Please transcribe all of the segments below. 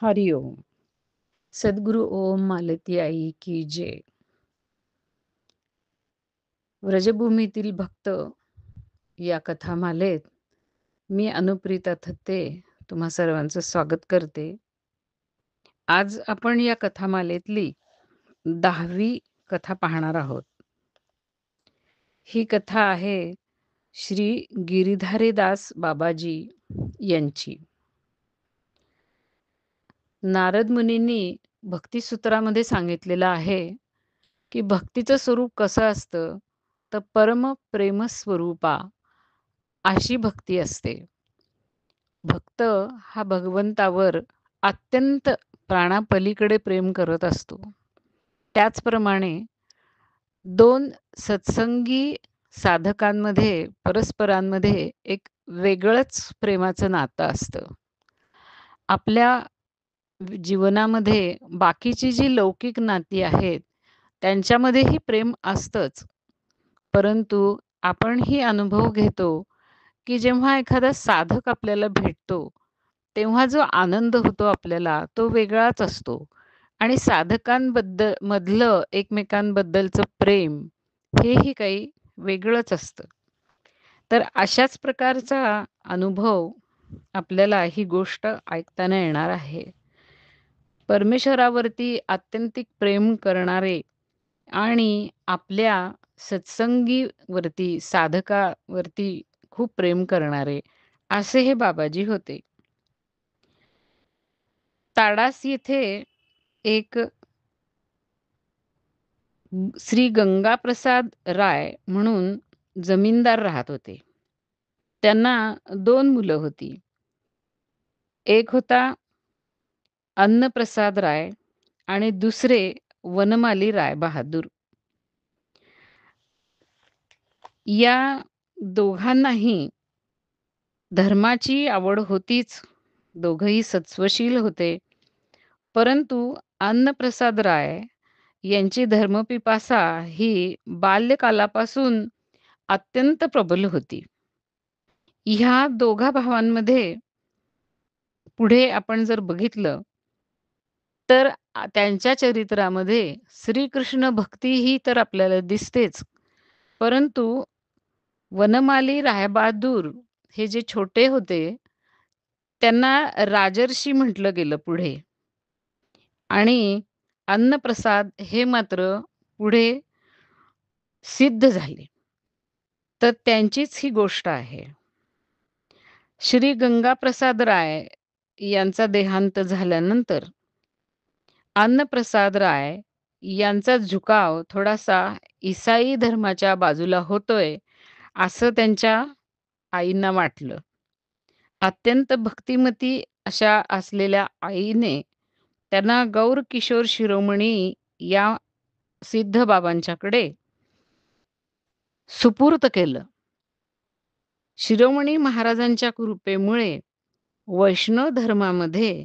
हरिओम. सद्गुरु ओम मालती आई की जय. व्रजभूमीतील भक्त या कथामालेत मी अनुप्रिता थत्ते तुम्हा सर्वांचं स्वागत करते. आज आपण या कथामालेतली 10वी कथा पाहणार आहोत. ही कथा आहे श्री गिरिधारीदास बाबाजी यांची. नारद मुनींनी भक्तिसूत्रामध्ये सांगितलेलं आहे की भक्तीचं स्वरूप कसं असतं तर परम प्रेम स्वरूपा अशी भक्ती असते. भक्त हा भगवंतावर अत्यंत प्राणापलीकडे प्रेम करत असतो. त्याचप्रमाणे दोन सत्संगी साधकांमध्ये परस्परांमध्ये एक वेगळंच प्रेमाचं नातं असतं. आपल्या जीवनामध्ये बाकीची जी लौकिक नाती आहेत त्यांच्यामध्येही प्रेम असतंच. परंतु आपणही अनुभव घेतो की जेव्हा एखादा साधक आपल्याला भेटतो, तेव्हा जो आनंद होतो आपल्याला तो वेगळाच असतो आणि मधलं एकमेकांबद्दलचं प्रेम हेही काही वेगळंच असतं. तर अशाच प्रकारचा अनुभव आपल्याला ही गोष्ट ऐकताना येणार आहे. परमेश्वरावरती आत्यंतिक प्रेम करणारे आणि आपल्या सत्संगीवरती, साधकावरती खूप प्रेम करणारे असे हे बाबाजी होते. ताडास येथे एक श्री गंगाप्रसाद राय म्हणून जमीनदार राहत होते. त्यांना 2 मुलं होती. एक होता अन्नप्रसाद राय आणि दुसरे वनमाली राय बहादूर. या दोघांनाही धर्माची आवड होतीच. दोघंही सत्वशील होते. परंतु अन्नप्रसाद राय यांची धर्मपिपासा ही बाल्यकालापासून अत्यंत प्रबल होती. ह्या दोघा भावांमध्ये पुढे आपण जर बघितलं तर त्यांच्या चरित्रामध्ये श्रीकृष्ण भक्ती ही तर आपल्याला दिसतेच. परंतु वनमाली रायबहादूर हे जे छोटे होते त्यांना राजर्षी म्हटलं गेलं पुढे आणि अन्नप्रसाद हे मात्र पुढे सिद्ध झाले. तर त्यांचीच ही गोष्ट आहे. श्री गंगाप्रसाद राय यांचा देहांत झाल्यानंतर अन्नप्रसाद राय यांचा झुकाव थोडासा ईसाई धर्माच्या बाजूला होतोय असं त्यांच्या आईंना वाटलं. अत्यंत भक्तिमती अशा असलेल्या आईने त्यांना गौर किशोर शिरोमणी या सिद्ध बाबांच्याकडे सुपूर्त केलं. शिरोमणी महाराजांच्या कृपेमुळे वैष्णव धर्मामध्ये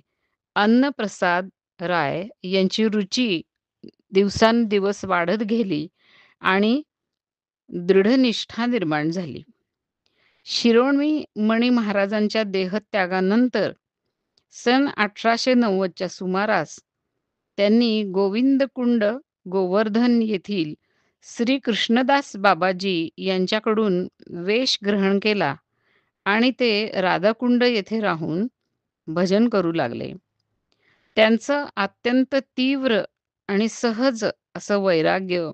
अन्नप्रसाद राय यांची रुची दिवसांदिवस वाढत गेली आणि दृढनिष्ठा निर्माण झाली. शिरोमणी महाराजांच्या देहत्यागानंतर सन 1890च्या सुमारास त्यांनी गोविंदकुंड गोवर्धन येथील श्री कृष्णदास बाबाजी यांच्याकडून वेश ग्रहण केला आणि ते राधाकुंड येथे राहून भजन करू लागले. त्यांचं अत्यंत तीव्र आणि सहज असं वैराग्य,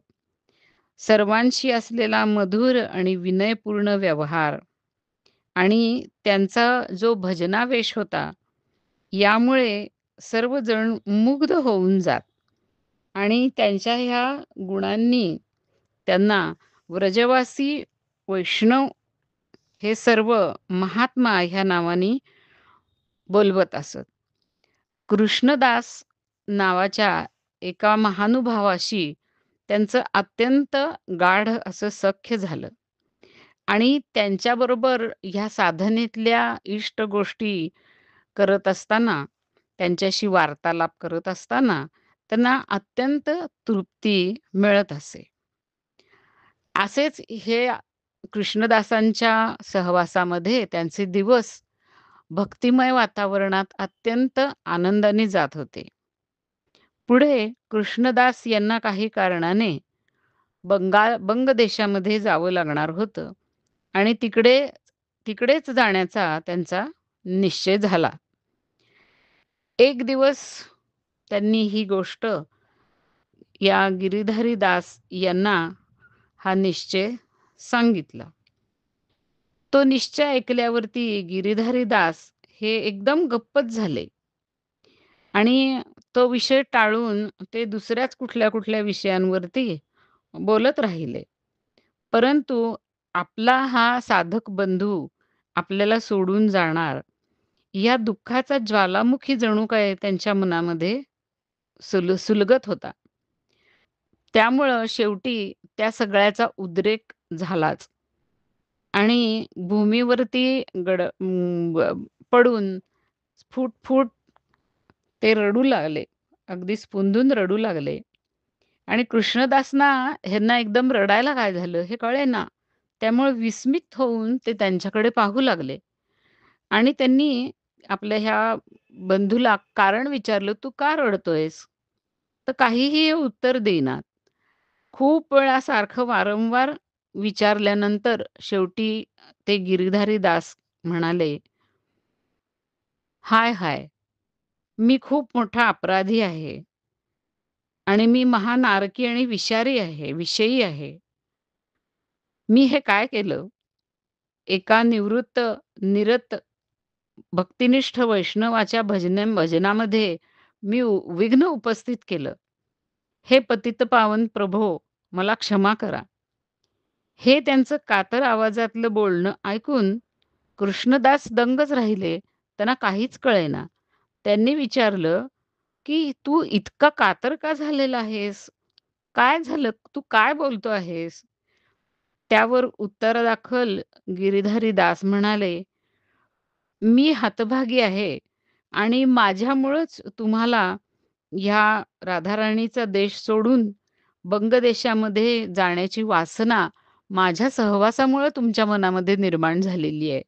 सर्वांशी असलेला मधुर आणि विनयपूर्ण व्यवहार आणि त्यांचा जो भजनावेश होता, यामुळे सर्वजण मुग्ध होऊन जात आणि त्यांच्या ह्या गुणांनी त्यांना व्रजवासी वैष्णव हे सर्व महात्मा ह्या नावाने बोलवत असत. कृष्णदास नावाच्या एका महानुभावाशी त्यांचं अत्यंत गाढ असं सख्य झालं आणि त्यांच्याबरोबर ह्या साधनेतल्या इष्ट गोष्टी करत असताना, त्यांच्याशी वार्तालाप करत असताना त्यांना अत्यंत तृप्ती मिळत असे. असेच हे कृष्णदासांच्या सहवासामध्ये त्यांचे दिवस भक्तिमय वातावरणात अत्यंत आनंदाने जात होते. पुढे कृष्णदास यांना काही कारणाने बंग देशामध्ये जावं लागणार होतं आणि तिकडेच जाण्याचा त्यांचा निश्चय झाला. एक दिवस त्यांनी ही गोष्ट या गिरीधारी दास यांना हा निश्चय सांगितला. तो निश्चय ऐकल्यावरती गिरीधारी दास हे एकदम गप्पच झाले आणि तो विषय टाळून ते दुसऱ्याच कुठल्या विषयांवरती बोलत राहिले. परंतु आपला हा साधक बंधू आपल्याला सोडून जाणार, या दुःखाचा ज्वालामुखी जणू काय त्यांच्या मनामध्ये सुलगत होता. त्यामुळं शेवटी त्या सगळ्याचा उद्रेक झालाच आणि भूमीवरती पडून फूट-फूट ते रडू लागले. अगदी स्फुंदून रडू लागले आणि कृष्णदासना ह्यांना एकदम रडायला काय झालं हे कळेना. त्यामुळे विस्मित होऊन ते त्यांच्याकडे पाहू लागले आणि त्यांनी आपल्या ह्या बंधूला कारण विचारलं, "तू का रडतोयस?" तर काहीही उत्तर देईनात. खूप वेळा सारखं वारंवार विचारल्यानंतर शेवटी ते गिरीधारी दास म्हणाले, "हाय, हाय, मी खूप मोठा अपराधी आहे आणि मी महानारकी आणि विषयी आहे. मी हे काय केलं? एका निरत भक्तिनिष्ठ वैष्णवाच्या भजनामध्ये मी विघ्न उपस्थित केलं. हे पतितपावन प्रभो, मला क्षमा करा." हे त्यांचं कातर आवाजातलं बोलणं ऐकून कृष्णदास दंगच राहिले. त्यांना काहीच कळेना. त्यांनी विचारलं, की "तू इतका कातर का झालेला आहेस? काय झालं? तू काय बोलतो आहेस?" त्यावर उत्तरादाखल गिरीधारी दास म्हणाले, "मी हतभागी आहे आणि माझ्यामुळंच तुम्हाला ह्या राधाराणीचा देश सोडून बंग देशामध्ये जाण्याची वासना माझ्या सहवासामुळं तुमच्या मनामध्ये निर्माण झालेली आहे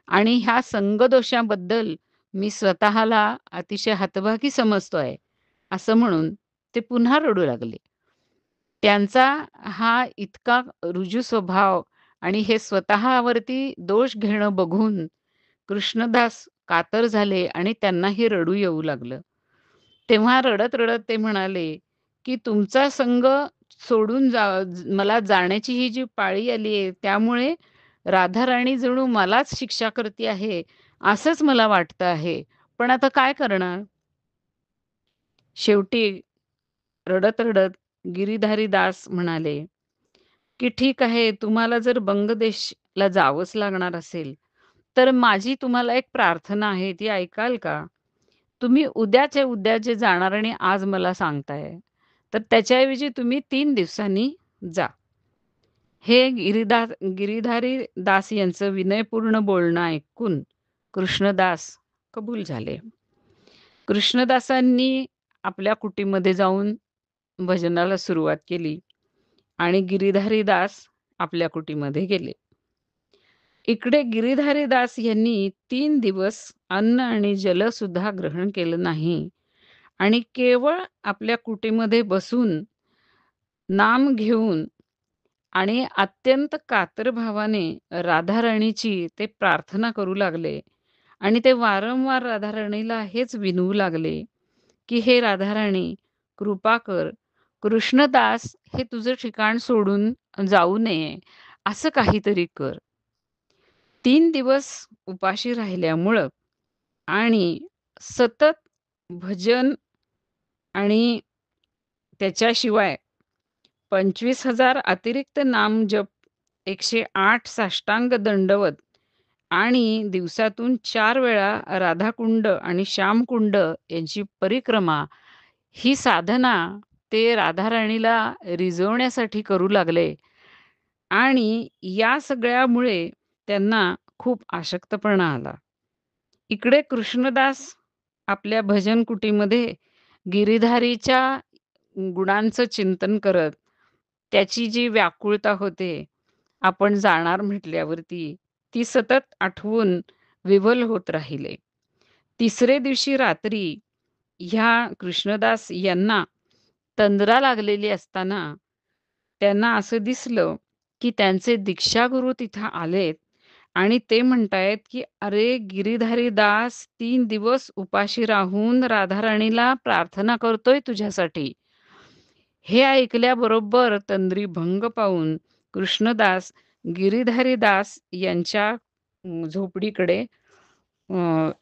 आणि ह्या संगदोषाबद्दल मी स्वतःला अतिशय हतभागी समजतोय." असं म्हणून ते पुन्हा रडू लागले. त्यांचा हा इतका रुजू स्वभाव आणि हे स्वतःवरती दोष घेणं बघून कृष्णदास कातर झाले आणि त्यांनाही रडू येऊ लागलं. तेव्हा रडत-रडत ते म्हणाले, की "तुमचा संग सोडून मला जाण्याची ही जी पाळी आली आहे, त्यामुळे राधाराणी जणू मलाच शिक्षा करते आहे, असंच मला वाटतं आहे. पण आता काय करणार?" शेवटी रडत-रडत गिरीधारी दास म्हणाले, की "ठीक आहे, तुम्हाला जर बंगदेशला जावंच लागणार असेल, तर माझी तुम्हाला एक प्रार्थना आहे, ती ऐकाल का? तुम्ही उद्याच्या उद्या जे जाणार आणि आज मला सांगताय, तर त्याच्याऐवजी तुम्ही 3 दिवसांनी जा." हे गिरीधारी दास यांचं विनयपूर्ण बोलणं ऐकून कृष्णदास कबूल झाले. कृष्णदासांनी आपल्या कुटीमध्ये जाऊन भजनाला सुरुवात केली आणि गिरीधारी दास आपल्या कुटीमध्ये गेले. इकडे गिरीधारी दास यांनी 3 दिवस अन्न आणि जल सुद्धा ग्रहण केलं नाही आणि केवळ आपल्या कुटीमध्ये बसून नाम घेऊन आणि अत्यंत कातर भावाने राधाराणीची ते प्रार्थना करू लागले आणि ते वारंवार राधाराणीला हेच विनवू लागले, की "हे राधाराणी, कृपा कर. कृष्णदास हे तुझं ठिकाण सोडून जाऊ नये, असं काहीतरी कर." 3 दिवस उपाशी राहिल्यामुळं आणि सतत भजन आणि त्याच्याशिवाय 25,000 अतिरिक्त नामजप, 108 साष्टांग दंडवत आणि दिवसातून 4 वेळा राधाकुंड आणि श्यामकुंड यांची परिक्रमा, ही साधना ते राधाराणीला रिझवण्यासाठी करू लागले आणि या सगळ्यामुळे त्यांना खूप अशक्तपणा आला. इकडे कृष्णदास आपल्या भजन कुटीमध्ये गिरीधारीच्या गुणांचं चिंतन करत, त्याची जी व्याकुळता होते, आपण जाणार म्हटल्यावरती, ती सतत आठवून विव्हल होत राहिले. तिसरे दिवशी रात्री ह्या कृष्णदास यांना तंद्रा लागलेली असताना त्यांना असं दिसलं, की त्यांचे दीक्षागुरु तिथं आलेत आणि ते म्हणतायत, की "अरे, गिरीधारी दास 3 दिवस उपाशी राहून राधाराणीला प्रार्थना करतोय तुझ्यासाठी." हे ऐकल्याबरोबर तंद्री भंग पावून कृष्णदास गिरीधारी दास यांच्या झोपडीकडे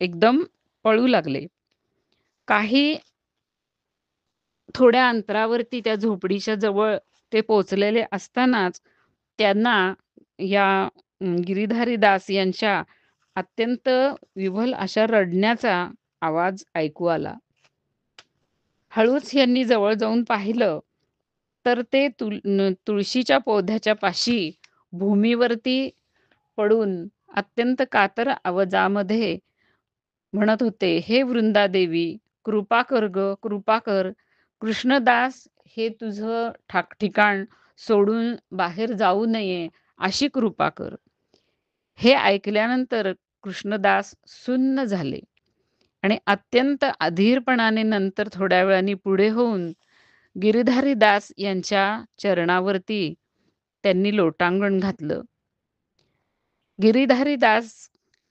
एकदम पळू लागले. काही थोड्या अंतरावरती त्या झोपडीच्या जवळ ते पोहोचलेले असतानाच त्यांना या गिरीधारी दास यांच्या अत्यंत विव्हल अशा रडण्याचा आवाज ऐकू आला. हळूच यांनी जवळ जाऊन पाहिलं, तर ते तुळशीच्या पौध्याच्या पाशी भूमीवरती पडून अत्यंत कातर आवाजामध्ये म्हणत होते, "हे वृंदादेवी, कृपा कर गं, कृपा कर. कृष्णदास हे तुझं ठिकाण सोडून बाहेर जाऊ नये, अशी कृपा कर." हे ऐकल्यानंतर कृष्णदास सुन्न झाले आणि अत्यंत अधीरपणाने नंतर थोड्या वेळाने पुढे होऊन गिरीधारी दास यांच्या चरणावरती त्यांनी लोटांगण घातलं. गिरीधारी दास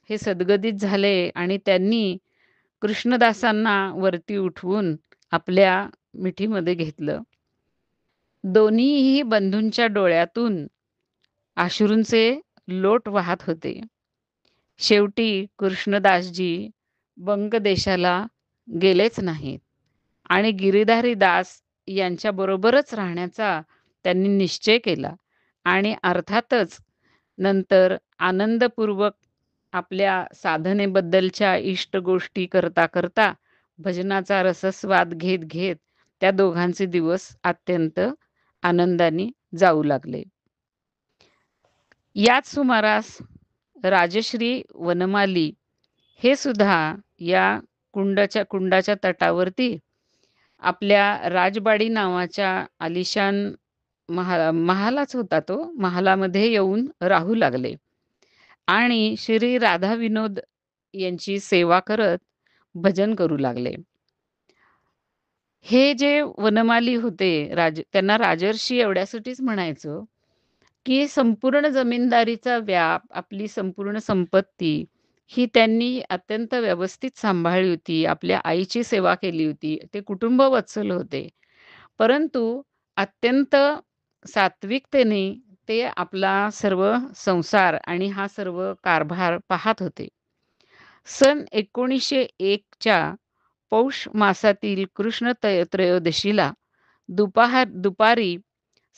हे सद्गदित झाले आणि त्यांनी कृष्णदासांना वरती उठवून आपल्या मिठीमध्ये घेतलं. दोन्हीही बंधूंच्या डोळ्यातून अश्रूंचे लोट वाहत होते. शेवटी कृष्णदासजी बंग देशाला गेलेच नाहीत आणि गिरीधारी दास यांच्याबरोबरच राहण्याचा त्यांनी निश्चय केला आणि अर्थातच नंतर आनंदपूर्वक आपल्या साधनेबद्दलच्या इष्ट गोष्टी करता करता भजनाचा रसस्वाद घेत घेत त्या दोघांचे दिवस अत्यंत आनंदाने जाऊ लागले. याच सुमारास राजश्री वनमाली हे सुद्धा या कुंडाच्या तटावरती आपल्या राजबाडी नावाच्या आलिशान महालाच होता तो, महालामध्ये येऊन राहू लागले आणि श्री राधा विनोद यांची सेवा करत भजन करू लागले. हे जे वनमाली होते त्यांना राजर्षी एवढ्यासाठीच म्हणायचं, की संपूर्ण जमीनदारीचा व्याप, आपली संपूर्ण संपत्ती ही त्यांनी अत्यंत व्यवस्थित सांभाळली होती. आपल्या आईची सेवा केली होती. ते कुटुंबवत्सल होते. परंतु अत्यंत सात्विकतेने ते आपला सर्व संसार आणि हा सर्व कारभार पाहत होते. सन 1901च्या पौष मासातील कृष्ण त्रयोदशीला दुपारी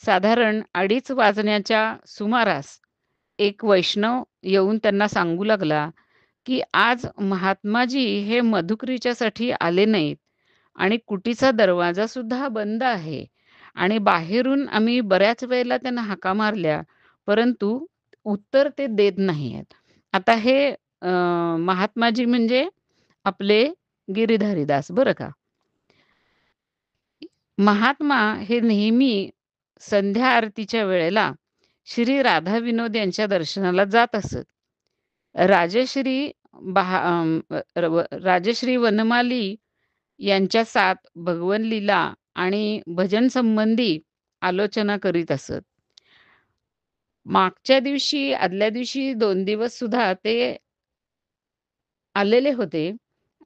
साधारण 2:30 वाजण्याच्या सुमारास एक वैष्णव येऊन त्यांना सांगू लागला, की आज महात्माजी हे मधुकरीच्यासाठी आले नाहीत आणि कुटीचा दरवाजा सुद्धा बंद आहे आणि बाहेरून आम्ही बऱ्याच वेळेला त्यांना हाका मारल्या, परंतु उत्तर ते देत नाही आहेत. आता हे महात्माजी म्हणजे आपले गिरीधारी दास बरं का. महात्मा हे नेहमी संध्या आरतीच्या वेळेला श्री राधा विनोद यांच्या दर्शनाला जात असत. राजश्री राजश्री वनमाली यांच्या साथ भगवन लीला आणि भजन संबंधी आलोचना करीत असत. मागच्या दिवशी आदल्या दिवशी 2 दिवस सुद्धा ते आलेले होते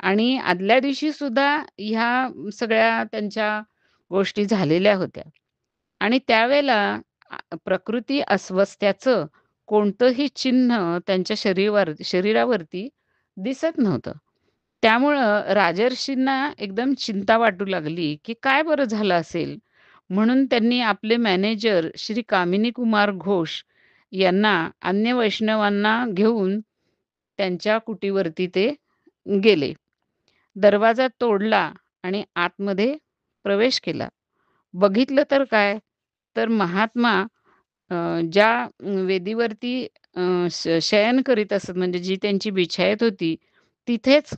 आणि आदल्या दिवशी सुद्धा ह्या सगळ्या त्यांच्या गोष्टी झालेल्या होत्या आणि त्यावेळेला प्रकृती अस्वस्थ्याचं कोणतंही चिन्ह त्यांच्या शरीरावरती दिसत नव्हतं. त्यामुळं राजर्षींना एकदम चिंता वाटू लागली, की काय बरं झालं असेल? म्हणून त्यांनी आपले मॅनेजर श्री कामिनी कुमार घोष यांना अन्य वैष्णवांना घेऊन त्यांच्या कुटीवरती ते गेले. दरवाजा तोडला आणि आतमध्ये प्रवेश केला. बघितलं तर काय, तर महात्मा ज्या वेदीवरती शयन करीत असत म्हणजे जी त्यांची बिछायत होती, तिथेच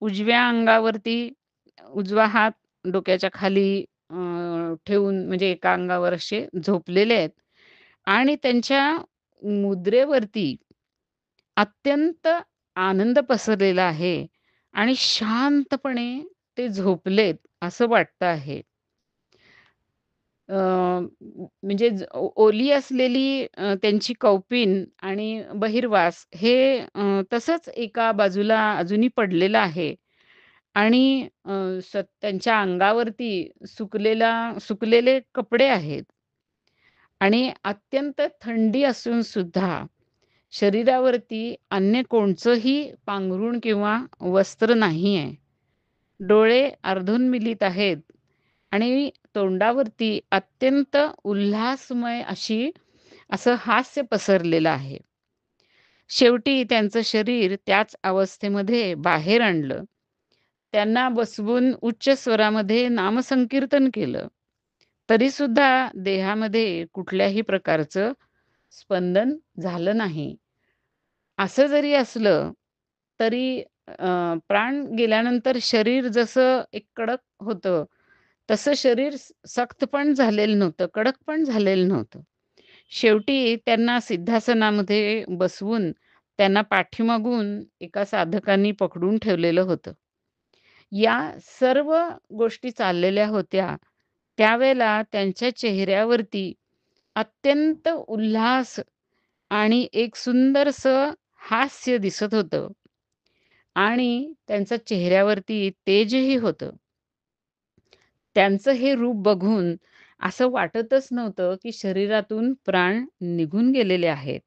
उजव्या अंगावरती उजवा हात डोक्याच्या खाली ठेवून म्हणजे एका अंगावर असे झोपलेले आहेत आणि त्यांच्या मुद्रेवरती अत्यंत आनंद पसरलेला आहे आणि शांतपणे ते झोपलेत असं वाटतं आहे. म्हणजे ओली असलेली त्यांची कौपीन आणि बहिर्वास हे तसंच एका बाजूला अजूनही पडलेलं आहे आणि त्यांच्या अंगावरती सुकलेले कपडे आहेत आणि अत्यंत थंडी असून सुद्धा शरीरावरती अन्य कोणचंही पांघरूण किंवा वस्त्र नाही आहे. डोळे अर्धोन्मिलित आहेत आणि तोंडावरती अत्यंत उल्हासमय असं हास्य पसरलेलं आहे. शेवटी त्यांचं शरीर त्याच अवस्थेमध्ये बाहेर आणलं. त्यांना बसवून उच्च स्वरामध्ये नामसंकीर्तन केलं. तरीसुद्धा देहामध्ये कुठल्याही प्रकारचं स्पंदन झालं नाही. असं जरी असलं, तरी प्राण गेल्यानंतर शरीर जसं एक कडक होतं, तसं शरीर सक्त पण झालेलं नव्हतं, कडक पण झालेलं नव्हतं. शेवटी त्यांना सिद्धासनामध्ये बसवून त्यांना पाठीमागून एका साधकांनी पकडून ठेवलेलं होतं. या सर्व गोष्टी चाललेल्या होत्या. त्यावेळेला त्यांच्या चेहऱ्यावरती अत्यंत उल्हास आणि एक सुंदरसं हास्य दिसत होतं आणि त्यांच्या चेहऱ्यावरती तेजही होतं. त्यांचं हे रूप बघून असं वाटतच नव्हतं, की शरीरातून प्राण निघून गेलेले आहेत.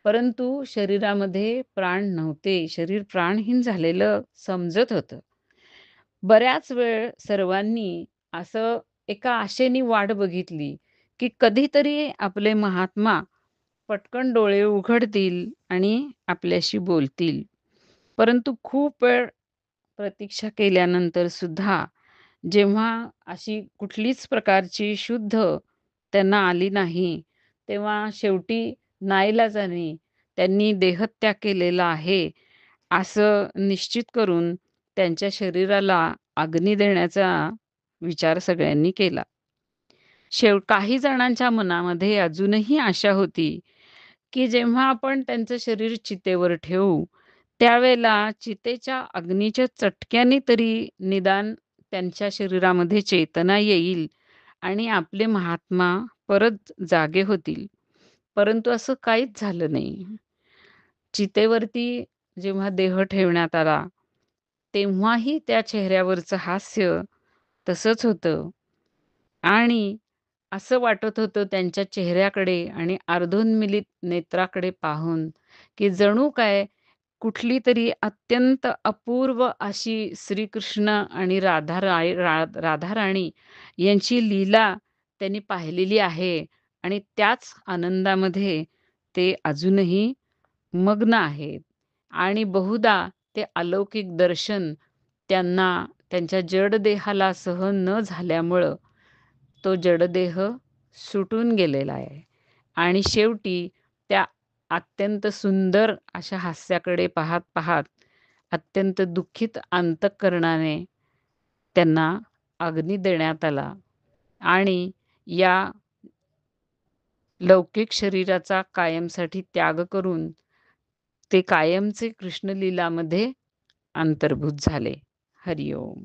परंतु शरीरामध्ये प्राण नव्हते. शरीर प्राणहीन झालेलं समजत होतं. बऱ्याच वेळ सर्वांनी असं एका आशेने वाट बघितली, की कधीतरी आपले महात्मा पटकन डोळे उघडतील आणि आपल्याशी बोलतील. परंतु खूप वेळ प्रतीक्षा केल्यानंतर सुद्धा जेव्हा अशी कुठलीच प्रकारची शुद्ध त्यांना आली नाही, तेव्हा शेवटी नाईलाजाने त्यांनी देहत्याग केलेला आहे, असं निश्चित करून त्यांच्या शरीराला अग्नी देण्याचा विचार सगळ्यांनी केला. काही जणांच्या मनामध्ये अजूनही आशा होती, की जेव्हा आपण त्यांचं शरीर चितेवर ठेवू, त्यावेळेला चितेच्या अग्नीच्या चटक्याने तरी निदान त्यांच्या शरीरामध्ये चेतना येईल आणि आपले महात्मा परत जागे होतील. परंतु असं काहीच झालं नाही. चितेवरती जेव्हा देह ठेवण्यात आला, तेव्हाही त्या चेहऱ्यावरचं हास्य तसंच होतं आणि असं वाटत होतं त्यांच्या चेहऱ्याकडे आणि अर्धोन्मिलित नेत्राकडे पाहून, की जणू काय कुठलीतरी अत्यंत अपूर्व अशी श्रीकृष्ण आणि राधाराणी यांची लीला त्यांनी पाहिलेली आहे आणि त्याच आनंदामध्ये ते अजूनही मग्न आहेत आणि बहुधा ते अलौकिक दर्शन त्यांना त्यांच्या जड देहाला सहन न झाल्यामुळं तो जडदेह सुटून गेलेला आहे आणि शेवटी त्या अत्यंत सुंदर अशा हास्याकडे पाहत पाहत अत्यंत दुःखित अंतःकरणाने त्यांना अग्नी देण्यात आला आणि या लौकिक शरीराचा कायमसाठी त्याग करून ते कायमचे कृष्णलीलामध्ये अंतर्भूत झाले. हरिओम.